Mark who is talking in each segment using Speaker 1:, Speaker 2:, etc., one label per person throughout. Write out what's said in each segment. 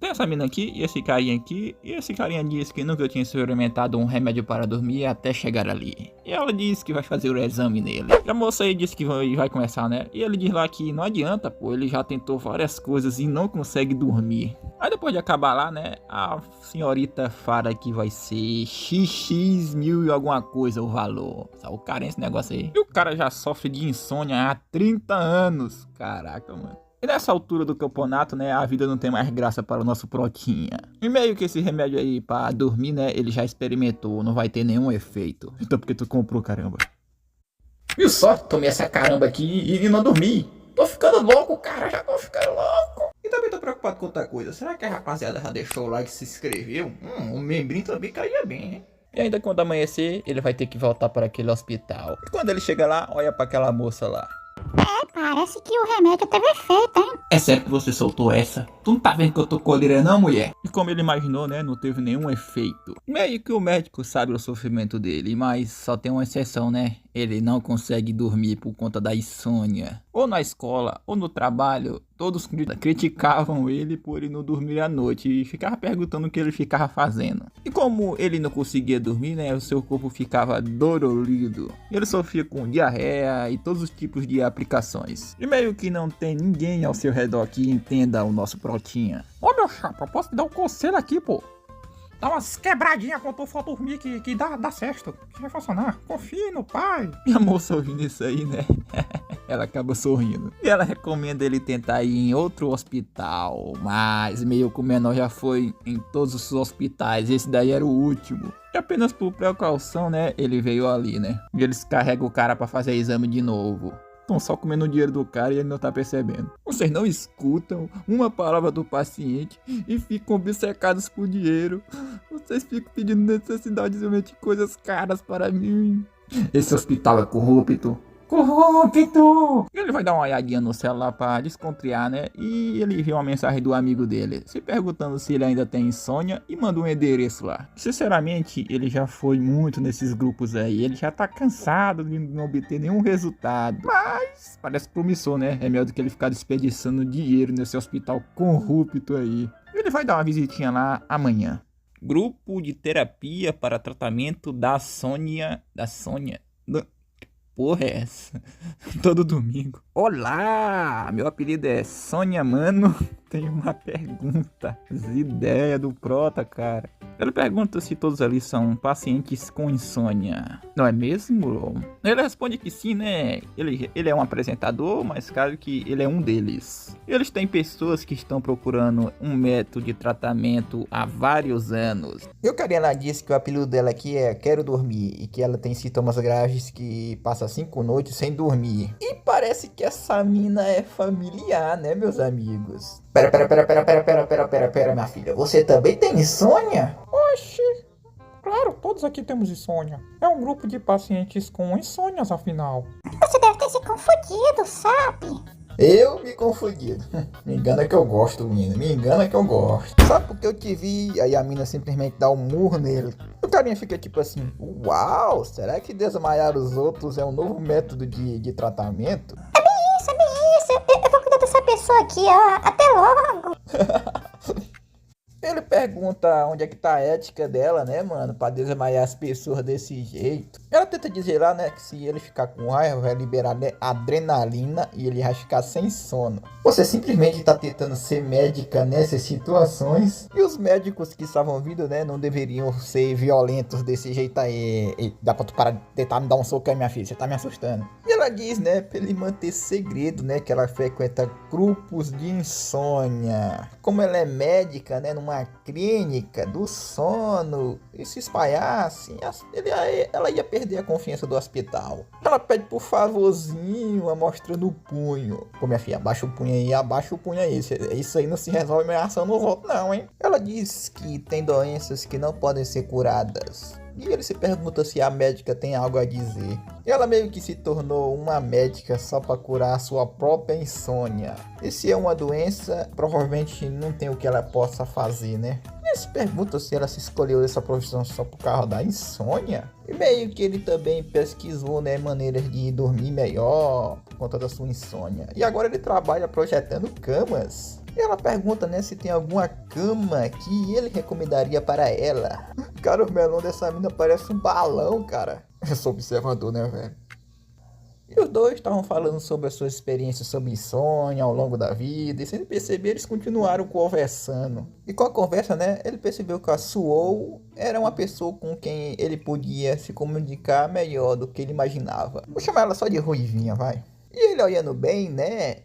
Speaker 1: tem essa mina aqui e esse carinha aqui. E esse carinha disse que nunca tinha experimentado um remédio para dormir até chegar ali. E ela disse que vai fazer o exame nele. E a moça aí disse que vai começar, né? E ele diz lá que não adianta, pô. Ele já tentou várias coisas e não consegue dormir. Aí depois de acabar lá, né? A senhorita fala que vai ser XX mil e alguma coisa o valor. O cara esse negócio aí. E o cara já sofre de insônia há 30 anos. Caraca, mano. E nessa altura do campeonato, né, a vida não tem mais graça para o nosso Protinha. E meio que esse remédio aí pra dormir, né, ele já experimentou, não vai ter nenhum efeito. Então por que tu comprou, caramba? Viu só? Tomei essa caramba aqui e não dormi. Tô ficando louco, cara, já tô ficando louco. E também tô preocupado com outra coisa. Será que a rapaziada já deixou o like e se inscreveu? O membrinho também caía bem, hein? E ainda quando amanhecer, ele vai ter que voltar para aquele hospital. E quando ele chega lá, olha para aquela moça lá.
Speaker 2: Parece que o remédio teve efeito, hein?
Speaker 1: É sério que você soltou essa? Tu não tá vendo que eu tô colíria não, mulher? E como ele imaginou, né, não teve nenhum efeito. Meio que o médico sabe o sofrimento dele, mas só tem uma exceção, né? Ele não consegue dormir por conta da insônia. Ou na escola, ou no trabalho, todos criticavam ele por ele não dormir à noite e ficavam perguntando o que ele ficava fazendo. E como ele não conseguia dormir, né, o seu corpo ficava dolorido. Ele sofria com diarreia e todos os tipos de aplicações. E meio que não tem ninguém ao seu redor que entenda o nosso Protinha. Ô meu chapa, posso te dar um conselho aqui, pô? Dá umas quebradinhas quando tu for dormir que dá certo. Que vai funcionar. Confie no pai. E a moça ouvindo isso aí, né? Ela acaba sorrindo. E ela recomenda ele tentar ir em outro hospital. Mas meio que o menor já foi em todos os hospitais. Esse daí era o último. E apenas por precaução, né? Ele veio ali, né? E eles carregam o cara pra fazer exame de novo. Estão só comendo o dinheiro do cara e ele não tá percebendo. Vocês não escutam uma palavra do paciente e ficam obcecados por dinheiro. Vocês ficam pedindo necessidadosamente coisas caras para mim. Esse hospital é corrupto. Corrupto! Ele vai dar uma olhadinha no celular pra descontriar, né? E ele vê uma mensagem do amigo dele, se perguntando se ele ainda tem insônia e manda um endereço lá. Sinceramente, ele já foi muito nesses grupos aí. Ele já tá cansado de não obter nenhum resultado. Mas parece promissor, né? É melhor do que ele ficar desperdiçando dinheiro nesse hospital corrupto aí. Ele vai dar uma visitinha lá amanhã. Grupo de terapia para tratamento da Sônia. Porra é essa? Todo domingo. Olá, meu apelido é Sônia, mano. Tenho uma pergunta. As ideias do Prota, cara. Ele pergunta se todos ali são pacientes com insônia. Não é mesmo? Ele responde que sim, né? Ele é um apresentador, mas claro que ele é um deles. Eles têm pessoas que estão procurando um método de tratamento há vários anos. E o carinha lá disse que o apelido dela aqui é Quero Dormir e que ela tem sintomas graves que passa 5 noites sem dormir. E parece que essa mina é familiar, né, meus amigos? Pera, minha filha. Você também tem insônia?
Speaker 3: Oxi, claro, todos aqui temos insônia. É um grupo de pacientes com insônias, afinal.
Speaker 2: Você deve ter se confundido, sabe?
Speaker 1: Eu me confundi. Me engana que eu gosto, menina. Me engana que eu gosto. Sabe porque eu te vi, aí a mina simplesmente dá um murro nele. O carinha fica tipo assim, uau, será que desmaiar os outros é um novo método de tratamento?
Speaker 2: É bem isso. Eu vou cuidar dessa pessoa aqui, ó. Até logo.
Speaker 1: Ele pergunta onde é que tá a ética dela, né, mano, pra desmaiar as pessoas desse jeito. Ela tenta dizer lá, né, que se ele ficar com raiva, vai liberar adrenalina e ele vai ficar sem sono. Você simplesmente tá tentando ser médica nessas situações. E os médicos que estavam vindo, né, não deveriam ser violentos desse jeito aí. E dá pra tu parar de tentar me dar um soco aí, minha filha, você tá me assustando. E ela diz, né, pra ele manter segredo, né, que ela frequenta grupos de insônia. Como ela é médica, né, numa clínica do sono, e se espalhasse, ela ia perder a confiança do hospital. Ela pede por favorzinho, mostrando o punho. Pô, minha filha, abaixa o punho aí. Isso aí não se resolve ameaçando os outros não, hein? Ela diz que tem doenças que não podem ser curadas. E ele se pergunta se a médica tem algo a dizer. E ela meio que se tornou uma médica só para curar a sua própria insônia. E se é uma doença, provavelmente não tem o que ela possa fazer, né? E se pergunta se ela se escolheu essa profissão só por causa da insônia. E meio que ele também pesquisou, né, maneiras de dormir melhor por conta da sua insônia. E agora ele trabalha projetando camas. Ela pergunta, né, se tem alguma cama que ele recomendaria para ela. Cara, o melão dessa mina parece um balão, cara. Eu sou observador, né, velho? E os dois estavam falando sobre as suas experiências sobre insônia ao longo da vida. E sem perceber, eles continuaram conversando. E com a conversa, né, ele percebeu que a Suou era uma pessoa com quem ele podia se comunicar melhor do que ele imaginava. Vou chamar ela só de Ruivinha, vai. E ele olhando bem, né,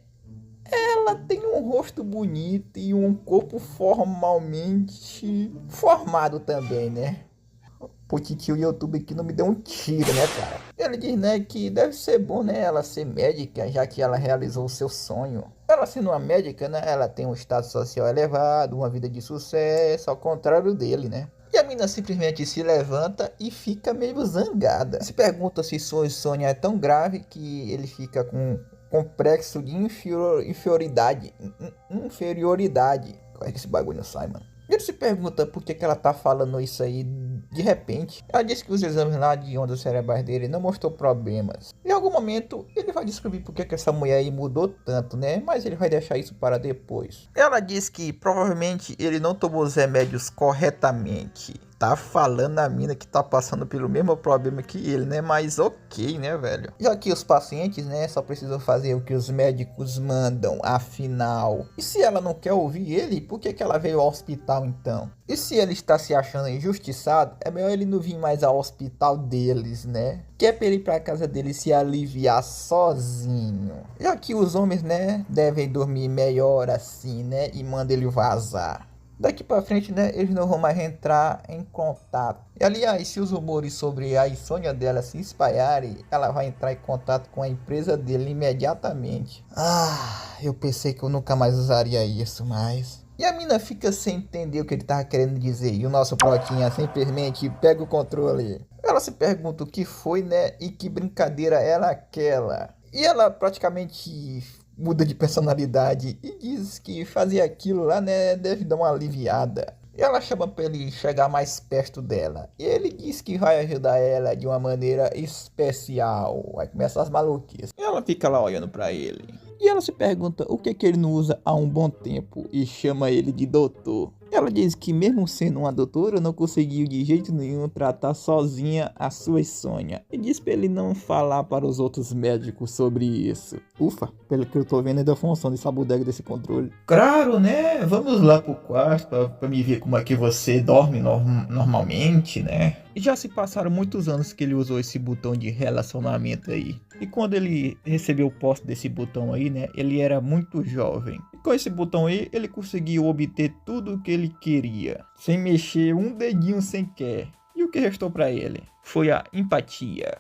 Speaker 1: ela tem um rosto bonito e um corpo formalmente formado também, né? O titio YouTube aqui não me deu um tiro, né, cara? Ele diz, né, que deve ser bom, né, ela ser médica, já que ela realizou o seu sonho. Ela sendo uma médica, né, ela tem um status social elevado, uma vida de sucesso, ao contrário dele, né? E a mina simplesmente se levanta e fica meio zangada. Se pergunta se sua insônia é tão grave que ele fica com complexo de inferioridade. Como é que esse bagulho não sai, mano? Ele se pergunta por que ela tá falando isso aí de repente. Ela disse que os exames lá de ondas cerebrais dele não mostrou problemas. Em algum momento ele vai descobrir por que essa mulher aí mudou tanto, né? Mas ele vai deixar isso para depois. Ela diz que provavelmente ele não tomou os remédios corretamente. Tá falando a mina que tá passando pelo mesmo problema que ele, né? Mas ok, né, velho? Já que os pacientes, né, só precisam fazer o que os médicos mandam, afinal. E se ela não quer ouvir ele, por que ela veio ao hospital então? E se ele está se achando injustiçado, é melhor ele não vir mais ao hospital deles, né? Que é pra ele ir pra casa dele se aliviar sozinho. Já que os homens, né, devem dormir melhor assim, né? E manda ele vazar. Daqui pra frente, né, eles não vão mais entrar em contato. E aliás, se os rumores sobre a insônia dela se espalharem, ela vai entrar em contato com a empresa dele imediatamente. Eu pensei que eu nunca mais usaria isso, mas... E a mina fica sem entender o que ele tava querendo dizer. E o nosso protinha simplesmente pega o controle. Ela se pergunta o que foi, né, e que brincadeira era aquela. E ela praticamente... muda de personalidade e diz que fazer aquilo lá, né, deve dar uma aliviada. E ela chama pra ele chegar mais perto dela. E ele diz que vai ajudar ela de uma maneira especial. Vai começar as maluquices. E ela fica lá olhando pra ele. E ela se pergunta o que ele não usa há um bom tempo e chama ele de doutor. Ela diz que mesmo sendo uma doutora, não conseguiu de jeito nenhum tratar sozinha a sua insônia. E diz pra ele não falar para os outros médicos sobre isso. Ufa, pelo que eu tô vendo é da função dessa bodega desse controle. Claro, né? Vamos lá pro quarto pra me ver como é que você dorme normalmente, né? E já se passaram muitos anos que ele usou esse botão de relacionamento aí. E quando ele recebeu o poste desse botão aí, né? Ele era muito jovem. E com esse botão aí, ele conseguiu obter tudo o que ele queria. Sem mexer um dedinho sequer. E o que restou pra ele? Foi a empatia.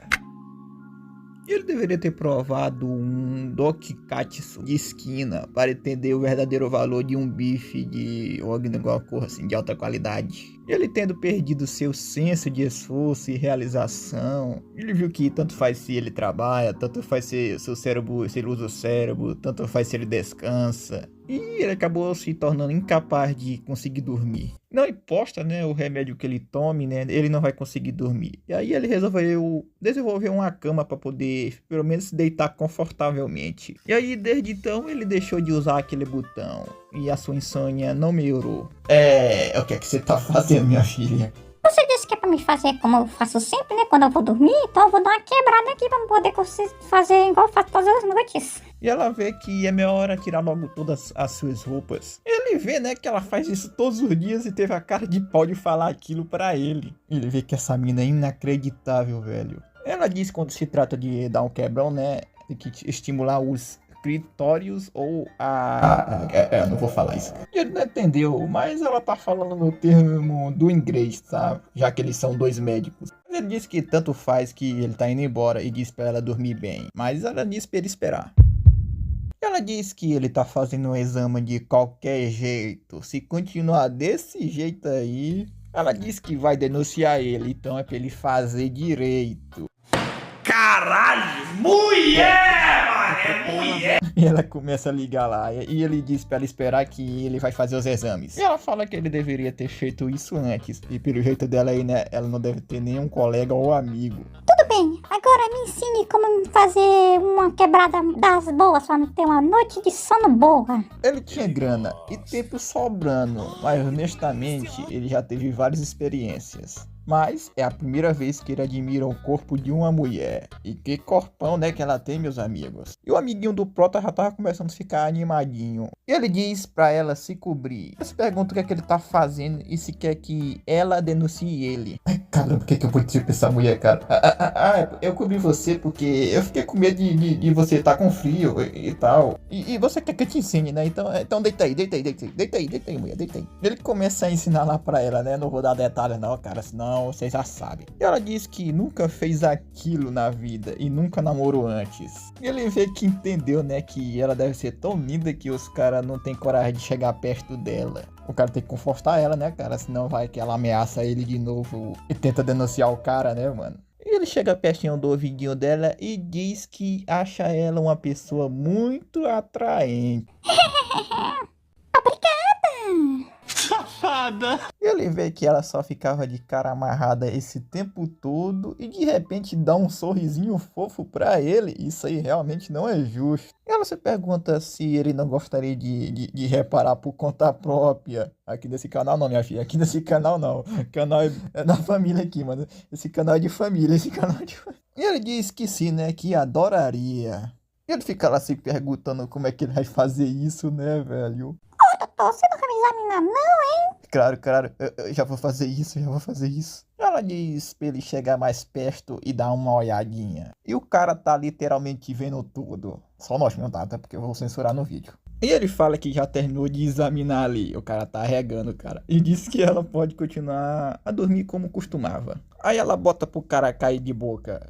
Speaker 1: Ele deveria ter provado um Dokikatsu de esquina para entender o verdadeiro valor de um bife de alguma coisa assim, de alta qualidade. Ele tendo perdido seu senso de esforço e realização, ele viu que tanto faz se ele trabalha, tanto faz se seu cérebro, se ele usa o cérebro, tanto faz se ele descansa. E ele acabou se tornando incapaz de conseguir dormir. Não importa, né, o remédio que ele tome, né, ele não vai conseguir dormir. E aí ele resolveu desenvolver uma cama para poder, pelo menos, se deitar confortavelmente. E aí, desde então, ele deixou de usar aquele botão. E a sua insônia não melhorou. O que é que você tá fazendo, minha filha?
Speaker 2: Você disse que é pra me fazer como eu faço sempre, né? Quando eu vou dormir, então eu vou dar uma quebrada aqui pra poder fazer igual eu faço todas as noites.
Speaker 1: E ela vê que é melhor tirar logo todas as suas roupas. Ele vê, né, que ela faz isso todos os dias e teve a cara de pau de falar aquilo pra ele. Ele vê que essa mina é inacreditável, velho. Ela diz que quando se trata de dar um quebrão, né, tem que estimular os clitórios ou não vou falar isso. Ele não entendeu, mas ela tá falando no termo do inglês, sabe? Já que eles são dois médicos. Ele disse que tanto faz que ele tá indo embora e diz pra ela dormir bem. Mas ela disse pra ele esperar. Ela diz que ele tá fazendo um exame de qualquer jeito. Se continuar desse jeito aí, ela diz que vai denunciar ele. Então é pra ele fazer direito.
Speaker 4: Caralho, mulher!
Speaker 1: E ela começa a ligar lá, e ele diz pra ela esperar que ele vai fazer os exames. E ela fala que ele deveria ter feito isso antes, e pelo jeito dela aí, né, ela não deve ter nenhum colega ou amigo.
Speaker 2: Tudo bem, agora me ensine como fazer uma quebrada das boas pra ter uma noite de sono boa.
Speaker 1: Ele tinha grana e tempo sobrando, mas honestamente ele já teve várias experiências. Mas é a primeira vez que ele admira o corpo de uma mulher. E que corpão, né, que ela tem, meus amigos. E o amiguinho do Prota já tava começando a ficar animadinho. E ele diz pra ela se cobrir. Ele se pergunta o que é que ele tá fazendo e se quer que ela denuncie ele. Ai, caramba, por que eu pude pra essa mulher, cara? Eu cobri você porque eu fiquei com medo de você estar com frio e tal. E você quer que eu te ensine, né? Então deita aí, mulher, deita aí. Ele começa a ensinar lá pra ela, né? Não vou dar detalhes não, cara, senão vocês já sabem. E ela diz que nunca fez aquilo na vida e nunca namorou antes. E ele vê que entendeu, né, que ela deve ser tão linda que os caras não tem coragem de chegar perto dela. O cara tem que confortar ela, né, cara, senão vai que ela ameaça ele de novo e tenta denunciar o cara, né, mano. E ele chega pertinho do ouvidinho dela e diz que acha ela uma pessoa muito atraente. Safada! E ele vê que ela só ficava de cara amarrada esse tempo todo e de repente dá um sorrisinho fofo pra ele. Isso aí realmente não é justo. E ela se pergunta se ele não gostaria de reparar por conta própria. Aqui nesse canal não, minha filha. Aqui nesse canal não. O canal é da família aqui, mano. Esse canal é de família. Esse canal é de família. E ele diz que sim, né? Que adoraria. E ele fica lá se perguntando como é que ele vai fazer isso, né, velho?
Speaker 2: Doutor, você não vai me examinar não, hein?
Speaker 1: Claro, eu já vou fazer isso. Ela diz pra ele chegar mais perto e dar uma olhadinha. E o cara tá literalmente vendo tudo. Só nós não dá, tá? Porque eu vou censurar no vídeo. E ele fala que já terminou de examinar ali. O cara tá regando, cara. E diz que ela pode continuar a dormir como costumava. Aí ela bota pro cara cair de boca.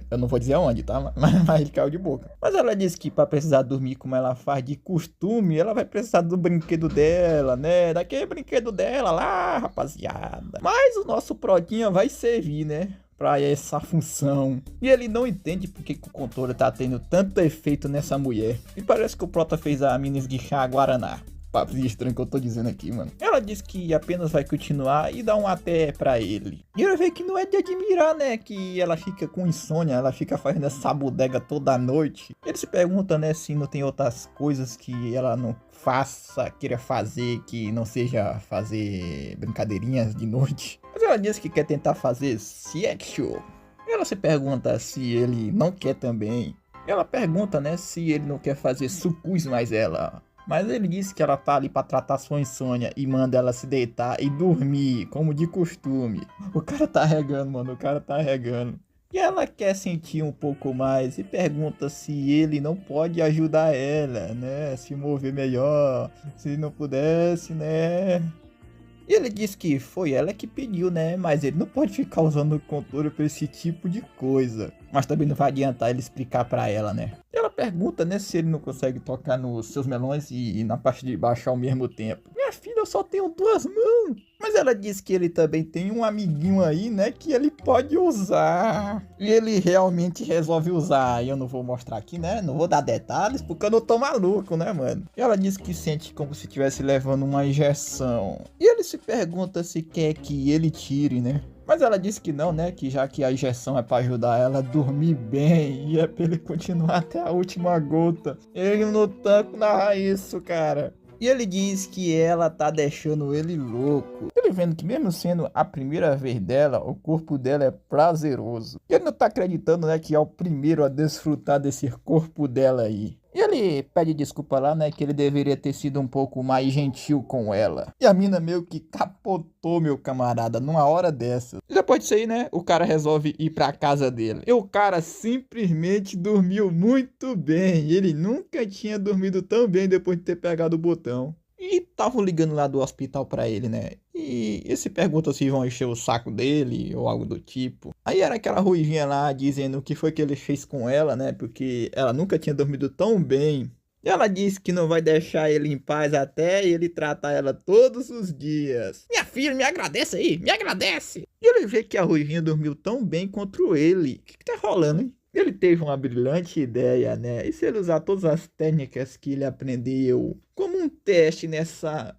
Speaker 1: Eu não vou dizer aonde, tá? Mas ele caiu de boca. Mas ela diz que pra precisar dormir como ela faz de costume, ela vai precisar do brinquedo dela, né? Daquele brinquedo dela lá, rapaziada. Mas o nosso Protinha vai servir, né? Pra essa função. E ele não entende porque que o controle tá tendo tanto efeito nessa mulher. E parece que o Prota fez a mina esguichar a Guaraná. Papo estranho que eu tô dizendo aqui, mano. Ela diz que apenas vai continuar e dá um até pra ele. E ele vê que não é de admirar, né? Que ela fica com insônia, ela fica fazendo essa bodega toda noite. Ele se pergunta, né, se não tem outras coisas que ela não faça, queira fazer, que não seja fazer brincadeirinhas de noite. Mas ela diz que quer tentar fazer sexo. Ela se pergunta se ele não quer também. Ela pergunta, né, se ele não quer fazer sucus mais ela. Mas ele disse que ela tá ali pra tratar sua insônia e manda ela se deitar e dormir, como de costume. O cara tá regando, mano, o cara tá regando. E ela quer sentir um pouco mais e pergunta se ele não pode ajudar ela, né? Se mover melhor, se não pudesse, né? E ele disse que foi ela que pediu, né? Mas ele não pode ficar usando o controle pra esse tipo de coisa. Mas também não vai adiantar ele explicar pra ela, né? Ela pergunta, né, se ele não consegue tocar nos seus melões e na parte de baixo ao mesmo tempo. Minha filha, eu só tenho 2 mãos. Mas ela diz que ele também tem um amiguinho aí, né, que ele pode usar. E ele realmente resolve usar. E eu não vou mostrar aqui, né, não vou dar detalhes, porque eu não tô maluco, né, mano. E ela diz que sente como se estivesse levando uma injeção. E ele se pergunta se quer que ele tire, né. Mas ela disse que não, né, que já que a injeção é pra ajudar ela a dormir bem e é pra ele continuar até a última gota. Ele não tanco narra isso, cara. E ele diz que ela tá deixando ele louco. Ele vendo que mesmo sendo a primeira vez dela, o corpo dela é prazeroso. E ele não tá acreditando, né, que é o primeiro a desfrutar desse corpo dela aí. E ele pede desculpa lá, né, que ele deveria ter sido um pouco mais gentil com ela. E a mina meio que capotou, meu camarada, numa hora dessa. E depois disso aí, né, o cara resolve ir pra casa dele. E o cara simplesmente dormiu muito bem. Ele nunca tinha dormido tão bem depois de ter pegado o botão. E estavam ligando lá do hospital pra ele, né? E esse pergunta se vão encher o saco dele ou algo do tipo. Aí era aquela ruivinha lá dizendo o que foi que ele fez com ela, né? Porque ela nunca tinha dormido tão bem. E ela disse que não vai deixar ele em paz até ele tratar ela todos os dias. Minha filha, me agradece aí, me agradece. E ele vê que a ruivinha dormiu tão bem contra ele. O que tá rolando, hein? Ele teve uma brilhante ideia, né? E se ele usar todas as técnicas que ele aprendeu como um teste nessa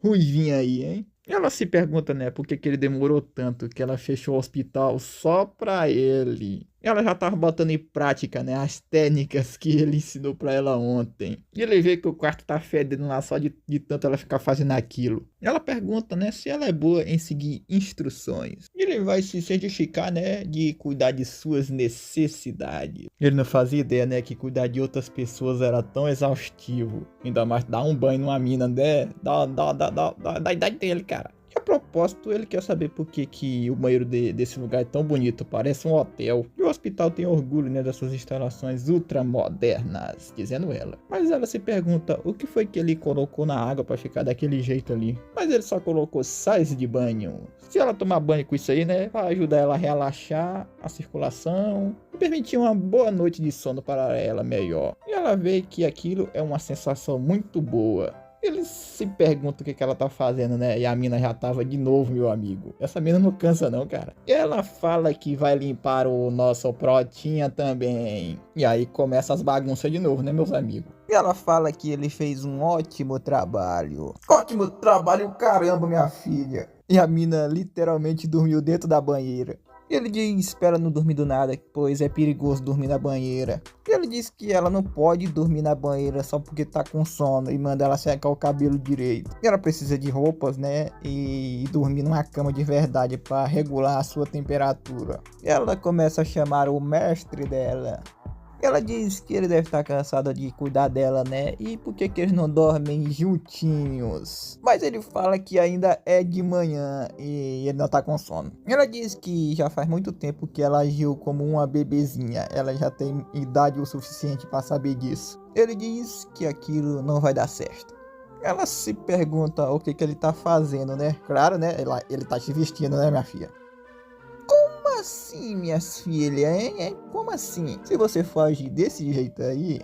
Speaker 1: ruivinha aí, hein? Ela se pergunta, né, por que que ele demorou tanto, que ela fechou o hospital só pra ele. Ela já tava botando em prática, né, as técnicas que ele ensinou pra ela ontem. E ele vê que o quarto tá fedendo lá só de tanto ela ficar fazendo aquilo. Ela pergunta, né, se ela é boa em seguir instruções. E ele vai se certificar, né, de cuidar de suas necessidades. Ele não fazia ideia, né, que cuidar de outras pessoas era tão exaustivo. Ainda mais dar um banho numa mina, né, da idade dele, cara. E a propósito, ele quer saber por que o banheiro desse lugar é tão bonito, parece um hotel. E o hospital tem orgulho, né, das suas instalações ultramodernas, dizendo ela. Mas ela se pergunta o que foi que ele colocou na água para ficar daquele jeito ali. Mas ele só colocou sais de banho. Se ela tomar banho com isso aí, né, vai ajudar ela a relaxar a circulação e permitir uma boa noite de sono para ela melhor. E ela vê que aquilo é uma sensação muito boa. Ele se pergunta o que ela tá fazendo, né? E a mina já tava de novo, meu amigo. Essa mina não cansa não, cara. Ela fala que vai limpar o nosso Protinha também. E aí começa as bagunças de novo, né, meus amigos? E ela fala que ele fez um ótimo trabalho. Ótimo trabalho, caramba, minha filha. E a mina literalmente dormiu dentro da banheira. Ele diz para não dormir do nada, pois é perigoso dormir na banheira. Ele diz que ela não pode dormir na banheira só porque tá com sono e manda ela secar o cabelo direito. E ela precisa de roupas, né? E dormir numa cama de verdade para regular a sua temperatura. Ela começa a chamar o mestre dela. Ela diz que ele deve estar cansado de cuidar dela, né? E por que eles não dormem juntinhos? Mas ele fala que ainda é de manhã e ele não tá com sono. Ela diz que já faz muito tempo que ela agiu como uma bebezinha. Ela já tem idade o suficiente para saber disso. Ele diz que aquilo não vai dar certo. Ela se pergunta o que ele tá fazendo, né? Claro, né? Ele tá se vestindo, né, minha filha? Como assim, minhas filhas, hein? Como assim? Se você foge desse jeito aí,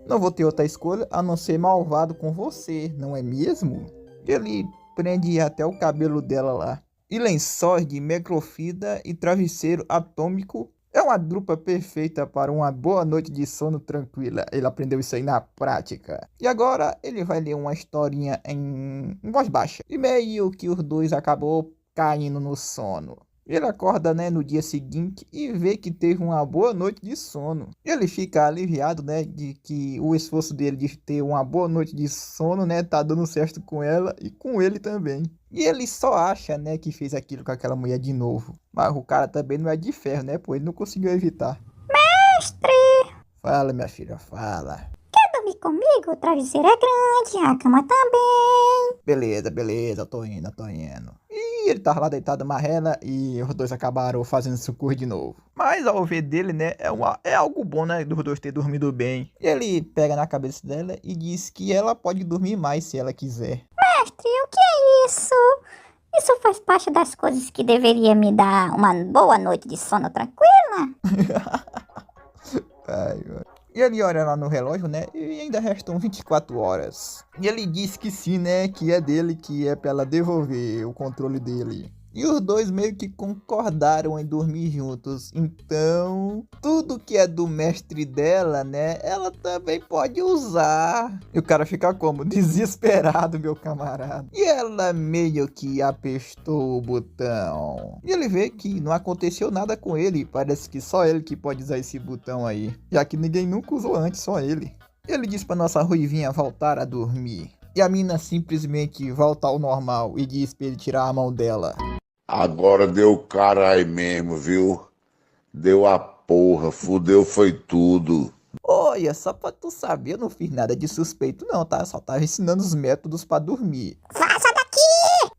Speaker 1: não vou ter outra escolha a não ser malvado com você, não é mesmo? Ele prende até o cabelo dela lá. E lençóis de microfibra e travesseiro atômico é uma dupla perfeita para uma boa noite de sono tranquila. Ele aprendeu isso aí na prática. E agora ele vai ler uma historinha em voz baixa. E meio que os dois acabou caindo no sono. Ele acorda, né, no dia seguinte e vê que teve uma boa noite de sono. Ele fica aliviado, né, de que o esforço dele de ter uma boa noite de sono, né, tá dando certo com ela e com ele também. E ele só acha, né, que fez aquilo com aquela mulher de novo. Mas o cara também não é de ferro, né, pô, ele não conseguiu evitar.
Speaker 2: Mestre!
Speaker 1: Fala, minha filha, fala.
Speaker 2: Quer dormir comigo? O travesseiro é grande, a cama também.
Speaker 1: Beleza, tô indo. E ele tava lá deitado amarela e os dois acabaram fazendo socorro de novo. Mas ao ver dele, né, é algo bom, né, dos dois ter dormido bem. E ele pega na cabeça dela e diz que ela pode dormir mais se ela quiser.
Speaker 2: Mestre, o que é isso? Isso faz parte das coisas que deveria me dar uma boa noite de sono tranquila?
Speaker 1: Ai, e ele olha lá no relógio, né? E ainda restam 24 horas. E ele diz que sim, né? Que é dele, que é pra ela devolver o controle dele. E os dois meio que concordaram em dormir juntos. Então, tudo que é do mestre dela, né? Ela também pode usar. E o cara fica como? Desesperado, meu camarada. E ela meio que apertou o botão. E ele vê que não aconteceu nada com ele. Parece que só ele que pode usar esse botão aí. Já que ninguém nunca usou antes, só ele. Ele diz pra nossa ruivinha voltar a dormir. E a mina simplesmente volta ao normal e diz pra ele tirar a mão dela.
Speaker 4: Agora deu caralho mesmo, viu? Deu a porra, fudeu foi tudo.
Speaker 1: Olha, só pra tu saber, eu não fiz nada de suspeito não, tá? Só tava ensinando os métodos pra dormir.
Speaker 2: Vaza daqui!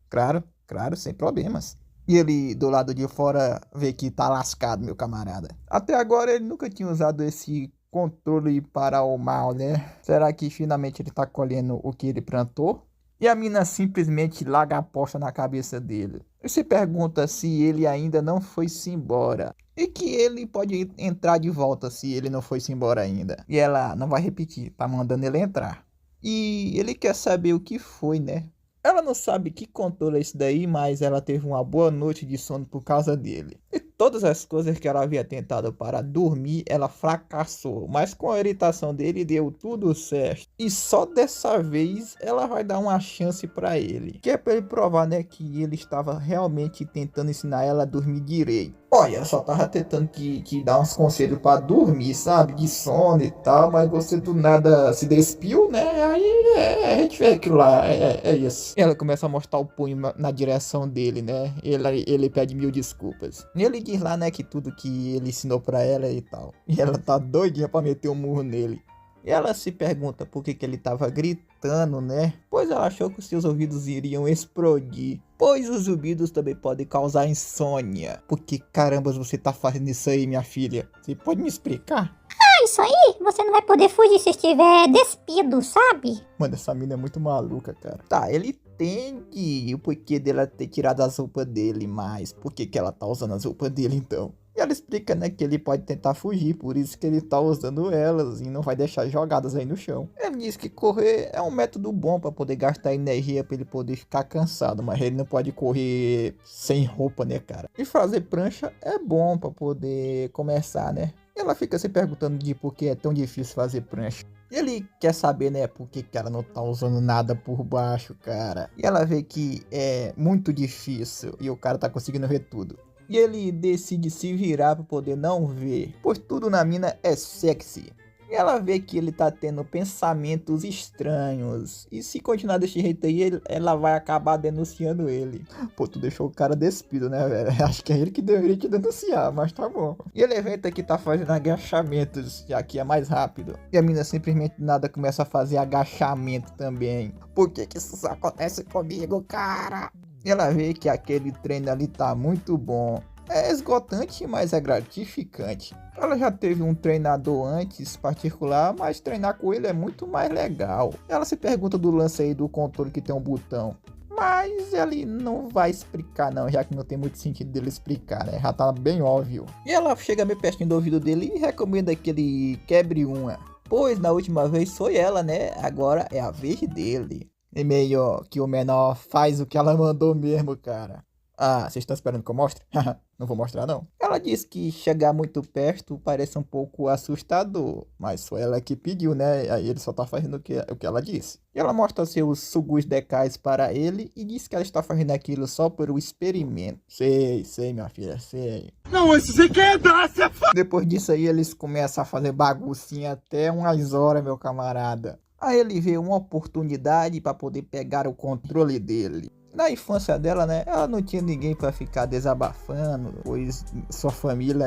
Speaker 1: Claro, sem problemas. E ele, do lado de fora, vê que tá lascado, meu camarada. Até agora ele nunca tinha usado esse controle para o mal, né? Será que finalmente ele tá colhendo o que ele plantou? E a mina simplesmente larga a aposta na cabeça dele. E se pergunta se ele ainda não foi-se embora. E que ele pode entrar de volta se ele não foi-se embora ainda. E ela não vai repetir, tá mandando ele entrar. E ele quer saber o que foi, né? Ela não sabe que controle é esse daí, mas ela teve uma boa noite de sono por causa dele. E Todas as coisas que ela havia tentado para dormir, ela fracassou. Mas com a irritação dele, deu tudo certo. E só dessa vez, ela vai dar uma chance para ele. Que é para ele provar, né, que ele estava realmente tentando ensinar ela a dormir direito. Olha, só tava tentando que dar uns conselhos para dormir, sabe? De sono e tal, mas você do nada se despiu, né? Aí a gente vê aquilo lá, é isso. Ela começa a mostrar o punho na direção dele, né? Ele pede mil desculpas. E ele diz lá, né, que tudo que ele ensinou pra ela e tal. E ela tá doidinha pra meter um murro nele. E ela se pergunta por que ele tava gritando, né? Pois ela achou que os seus ouvidos iriam explodir. Pois os zumbidos também podem causar insônia. Por que carambas você tá fazendo isso aí, minha filha? Você pode me explicar?
Speaker 2: Ah, isso aí, você não vai poder fugir se estiver despido, sabe?
Speaker 1: Mano, essa mina é muito maluca, cara. Tá, ele entende o porquê dela ter tirado as roupas dele, mas por que ela tá usando as roupas dele então? E ela explica, né, que ele pode tentar fugir, por isso que ele tá usando elas e não vai deixar jogadas aí no chão. Ele diz que correr é um método bom pra poder gastar energia pra ele poder ficar cansado, mas ele não pode correr sem roupa, né, cara? E fazer prancha é bom pra poder começar, né? E ela fica se perguntando de por que é tão difícil fazer prancha. Ele quer saber, né, por que ela não tá usando nada por baixo, cara. E ela vê que é muito difícil e o cara tá conseguindo ver tudo. E ele decide se virar para poder não ver, pois tudo na mina é sexy. E ela vê que ele tá tendo pensamentos estranhos. E se continuar desse jeito aí, ela vai acabar denunciando ele. Pô, tu deixou o cara despido, né, velho? Acho que é ele que deveria te denunciar, mas tá bom. E ele inventa que tá fazendo agachamentos, já que é mais rápido. E a mina simplesmente nada começa a fazer agachamento também. Por que isso só acontece comigo, cara? E ela vê que aquele treino ali tá muito bom. É esgotante, mas é gratificante. Ela já teve um treinador antes particular, mas treinar com ele é muito mais legal. Ela se pergunta do lance aí do controle que tem um botão. Mas ele não vai explicar não, já que não tem muito sentido dele explicar, né? Já tá bem óbvio. E ela chega meio pertinho do ouvido dele e recomenda que ele quebre uma. Pois na última vez foi ela, né? Agora é a vez dele. E meio que o menor faz o que ela mandou mesmo, cara. Ah, vocês estão esperando que eu mostre? Não vou mostrar, não. Ela diz que chegar muito perto parece um pouco assustador. Mas foi ela que pediu, né? Aí ele só tá fazendo o que ela disse. E ela mostra seus sugus decais para ele e diz que ela está fazendo aquilo só por um experimento. Sei, minha filha, sei.
Speaker 5: Não, esse você quer dar, você...
Speaker 1: Depois disso aí, eles começam a fazer baguncinha até umas horas, meu camarada. Aí ele vê uma oportunidade para poder pegar o controle dele. Na infância dela, né, ela não tinha ninguém para ficar desabafando, pois sua família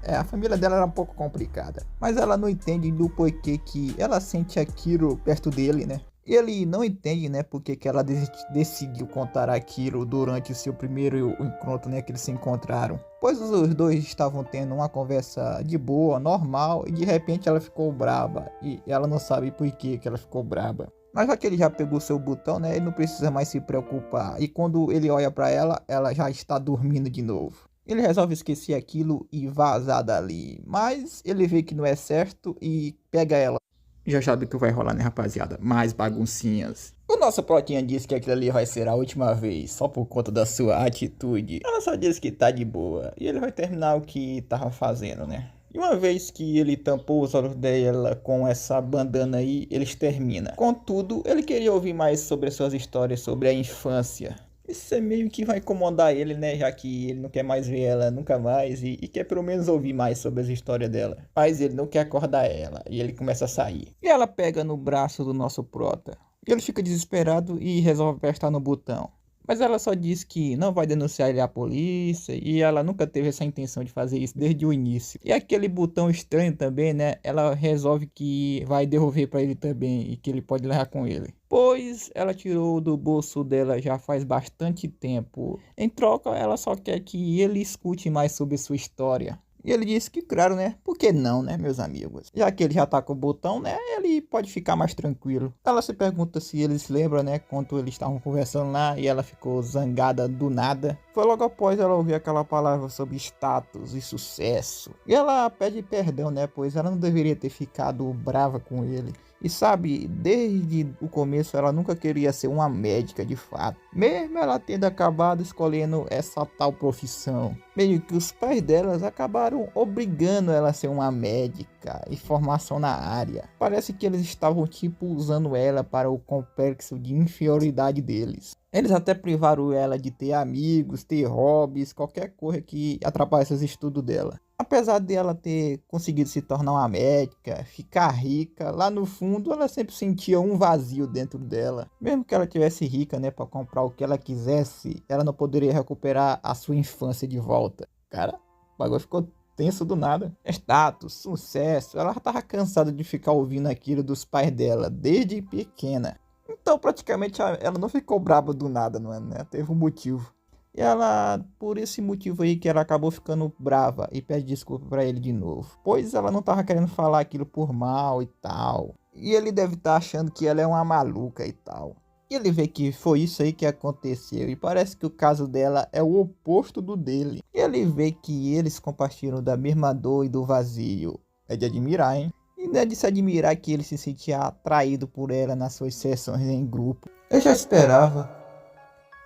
Speaker 1: a família dela era um pouco complicada. Mas ela não entende do porquê que ela sente aquilo perto dele, né? E ele não entende, né, porque que ela decidiu contar aquilo durante o seu primeiro encontro, né, que eles se encontraram. Pois os dois estavam tendo uma conversa de boa, normal, e de repente ela ficou braba. E ela não sabe por que ela ficou braba. Mas já que ele já pegou seu botão, né, ele não precisa mais se preocupar. E quando ele olha pra ela, ela já está dormindo de novo. Ele resolve esquecer aquilo e vazar dali. Mas ele vê que não é certo e pega ela. Já sabe o que vai rolar, né, rapaziada? Mais baguncinhas. O nosso protinha disse que aquilo ali vai ser a última vez, só por conta da sua atitude. Ela só disse que tá de boa. E ele vai terminar o que tava fazendo, né? E uma vez que ele tampou os olhos dela com essa bandana aí, eles terminam. Contudo, ele queria ouvir mais sobre as suas histórias, sobre a infância. Isso é meio que vai incomodar ele, né? Já que ele não quer mais ver ela nunca mais e quer pelo menos ouvir mais sobre as histórias dela. Mas ele não quer acordar ela e ele começa a sair. E ela pega no braço do nosso prota. Ele fica desesperado e resolve apertar no botão. Mas ela só diz que não vai denunciar ele à polícia e ela nunca teve essa intenção de fazer isso desde o início. E aquele botão estranho também, né? Ela resolve que vai devolver para ele também e que ele pode levar com ele. Pois ela tirou do bolso dela já faz bastante tempo. Em troca, ela só quer que ele escute mais sobre sua história. E ele disse que, claro, né? Por que não, né, meus amigos? Já que ele já tá com o botão, né? Ele pode ficar mais tranquilo. Ela se pergunta se ele se lembra, né? Quando eles estavam conversando lá e ela ficou zangada do nada. Foi logo após ela ouvir aquela palavra sobre status e sucesso. E ela pede perdão, né? Pois ela não deveria ter ficado brava com ele. E sabe, desde o começo ela nunca queria ser uma médica de fato, mesmo ela tendo acabado escolhendo essa tal profissão. Meio que os pais delas acabaram obrigando ela a ser uma médica e formação na área. Parece que eles estavam tipo usando ela para o complexo de inferioridade deles. Eles até privaram ela de ter amigos, ter hobbies, qualquer coisa que atrapalhasse os estudos dela. Apesar de ela ter conseguido se tornar uma médica, ficar rica, lá no fundo ela sempre sentia um vazio dentro dela. Mesmo que ela tivesse rica, né, para comprar o que ela quisesse, ela não poderia recuperar a sua infância de volta. Cara, o bagulho ficou tenso do nada. Status, sucesso, ela tava cansada de ficar ouvindo aquilo dos pais dela, desde pequena. Então praticamente ela não ficou braba do nada, não é, né? Teve um motivo. E ela, por esse motivo aí que ela acabou ficando brava e pede desculpa pra ele de novo. Pois ela não tava querendo falar aquilo por mal e tal. E ele deve estar achando que ela é uma maluca e tal. E ele vê que foi isso aí que aconteceu. E parece que o caso dela é o oposto do dele. E ele vê que eles compartilham da mesma dor e do vazio. É de admirar, hein? E não é de se admirar que ele se sentia atraído por ela nas suas sessões em grupo. Eu já esperava.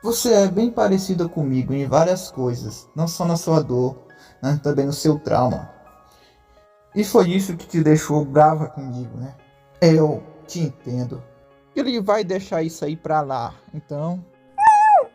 Speaker 1: Você é bem parecida comigo em várias coisas, não só na sua dor, mas também no seu trauma. E foi isso que te deixou brava comigo, né? Eu te entendo. Ele vai deixar isso aí pra lá, então...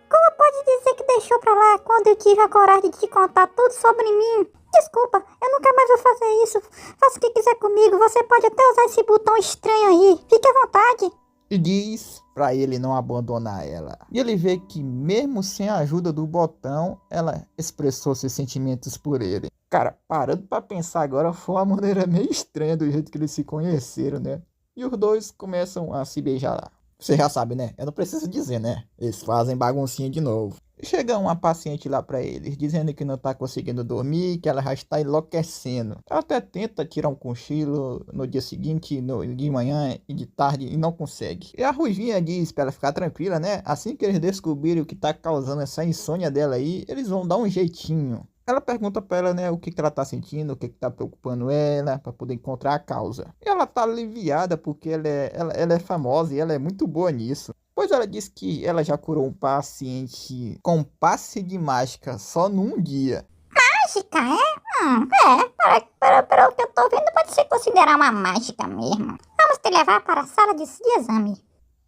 Speaker 2: Como pode dizer que deixou pra lá quando eu tive a coragem de te contar tudo sobre mim? Desculpa, eu nunca mais vou fazer isso. Faça o que quiser comigo, você pode até usar esse botão estranho aí. Fique à vontade.
Speaker 1: E diz pra ele não abandonar ela. E ele vê que mesmo sem a ajuda do botão, ela expressou seus sentimentos por ele. Cara, parando pra pensar agora, foi uma maneira meio estranha do jeito que eles se conheceram, né? E os dois começam a se beijar lá. Você já sabe, né? Eu não preciso dizer, né? Eles fazem baguncinha de novo. Chega uma paciente lá pra eles, dizendo que não tá conseguindo dormir, que ela já está enlouquecendo. Ela até tenta tirar um cochilo no dia seguinte, de manhã e de tarde, e não consegue. E a Ruivinha diz pra ela ficar tranquila, né? Assim que eles descobrirem o que tá causando essa insônia dela aí, eles vão dar um jeitinho. Ela pergunta pra ela, né, o que ela tá sentindo, o que tá preocupando ela, pra poder encontrar a causa. E ela tá aliviada porque ela é famosa e ela é muito boa nisso. Pois ela diz que ela já curou um paciente com passe de mágica só num dia.
Speaker 2: Mágica, é? Pelo que eu tô vendo, pode ser considerar uma mágica mesmo. Vamos te levar para a sala de exame.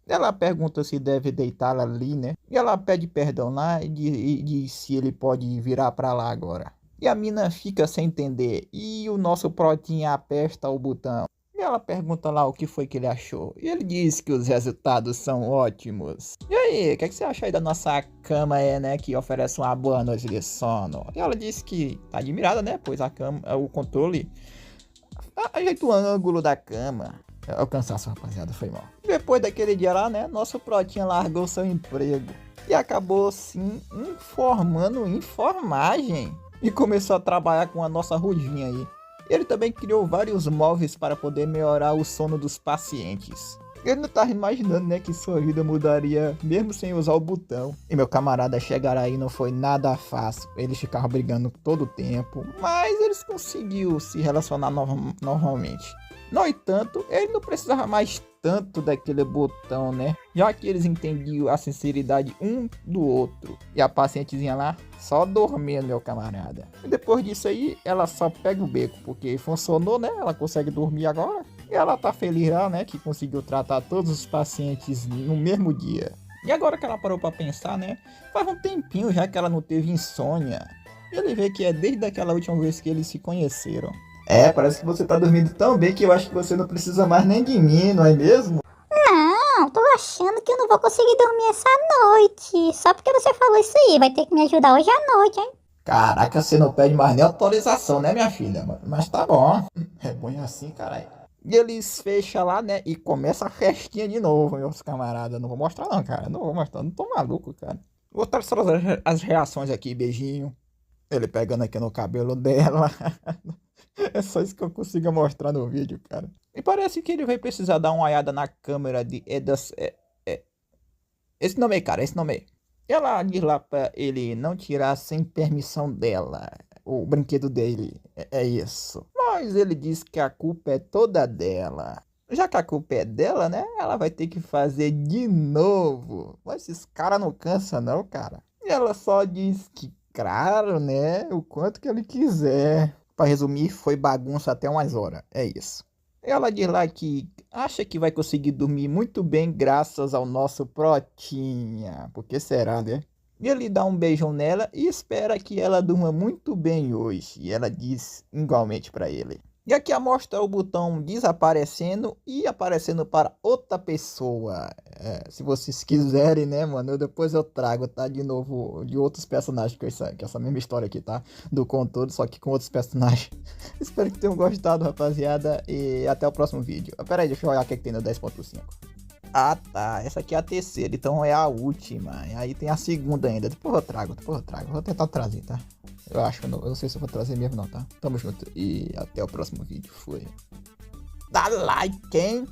Speaker 1: Ela pergunta se deve deitá-la ali, né? E ela pede perdão lá e diz se ele pode virar pra lá agora. E a mina fica sem entender. E o nosso protinha aperta o botão. E ela pergunta lá o que foi que ele achou. E ele diz que os resultados são ótimos. E aí, o que você acha aí da nossa cama né? Que oferece uma boa noite de sono. E ela diz que tá admirada, né? Pois a cama, o controle ajeita o ângulo da cama. É o cansaço, rapaziada, foi mal. Depois daquele dia lá, né? Nosso protinha largou seu emprego. E acabou, sim, formando enfermagem. E começou a trabalhar com a nossa Ruivinha aí. Ele também criou vários móveis para poder melhorar o sono dos pacientes. Ele não estava imaginando, né, que sua vida mudaria mesmo sem usar o botão. E meu camarada chegar aí não foi nada fácil. Eles ficavam brigando todo o tempo, mas eles conseguiram se relacionar normalmente. No entanto, ele não precisava mais tanto daquele botão, né? Já que eles entendiam a sinceridade um do outro. E a pacientezinha lá só dormindo, meu camarada. E depois disso aí, ela só pega o beco, porque funcionou, né? Ela consegue dormir agora. E ela tá feliz lá, né? Que conseguiu tratar todos os pacientes no mesmo dia. E agora que ela parou pra pensar, né? Faz um tempinho já que ela não teve insônia. E ele vê que é desde aquela última vez que eles se conheceram. Parece que você tá dormindo tão bem que eu acho que você não precisa mais nem de mim, não é mesmo?
Speaker 2: Não, tô achando que eu não vou conseguir dormir essa noite. Só porque você falou isso aí, vai ter que me ajudar hoje à noite, hein?
Speaker 1: Caraca, você não pede mais nem autorização, né, minha filha? Mas tá bom. É bom assim, caralho. E eles fecham lá, né, e começa a festinha de novo, meus camaradas. Não vou mostrar não, cara. Não vou mostrar, não tô maluco, cara. Vou mostrar só as reações aqui, beijinho. Ele pegando aqui no cabelo dela. É só isso que eu consigo mostrar no vídeo, cara. E parece que ele vai precisar dar uma olhada na câmera de esse nome aí, cara, esse nome aí. Ela diz lá pra ele não tirar sem permissão dela o brinquedo dele. É isso. Mas ele diz que a culpa é toda dela. Já que a culpa é dela, né? Ela vai ter que fazer de novo. Mas esses caras não cansam não, cara. E ela só diz que, claro, né? O quanto que ele quiser. Pra resumir, foi bagunça até umas horas. É isso. Ela diz lá que acha que vai conseguir dormir muito bem graças ao nosso Protinha. Por que será, né? E ele dá um beijão nela e espera que ela durma muito bem hoje. E ela diz igualmente pra ele. E aqui mostra o botão desaparecendo e aparecendo para outra pessoa. Se vocês quiserem, né, mano, depois eu trago, tá, de novo, de outros personagens, que essa mesma história aqui, tá, do contorno, só que com outros personagens. Espero que tenham gostado, rapaziada, e até o próximo vídeo. Pera aí, deixa eu olhar o que tem no 10.5. Ah, tá, essa aqui é a terceira, então é a última. E aí tem a segunda ainda, depois eu trago. Vou tentar trazer, tá? Eu acho, eu não sei se eu vou trazer mesmo não, tá? Tamo junto e até o próximo vídeo. Fui. Dá like, hein?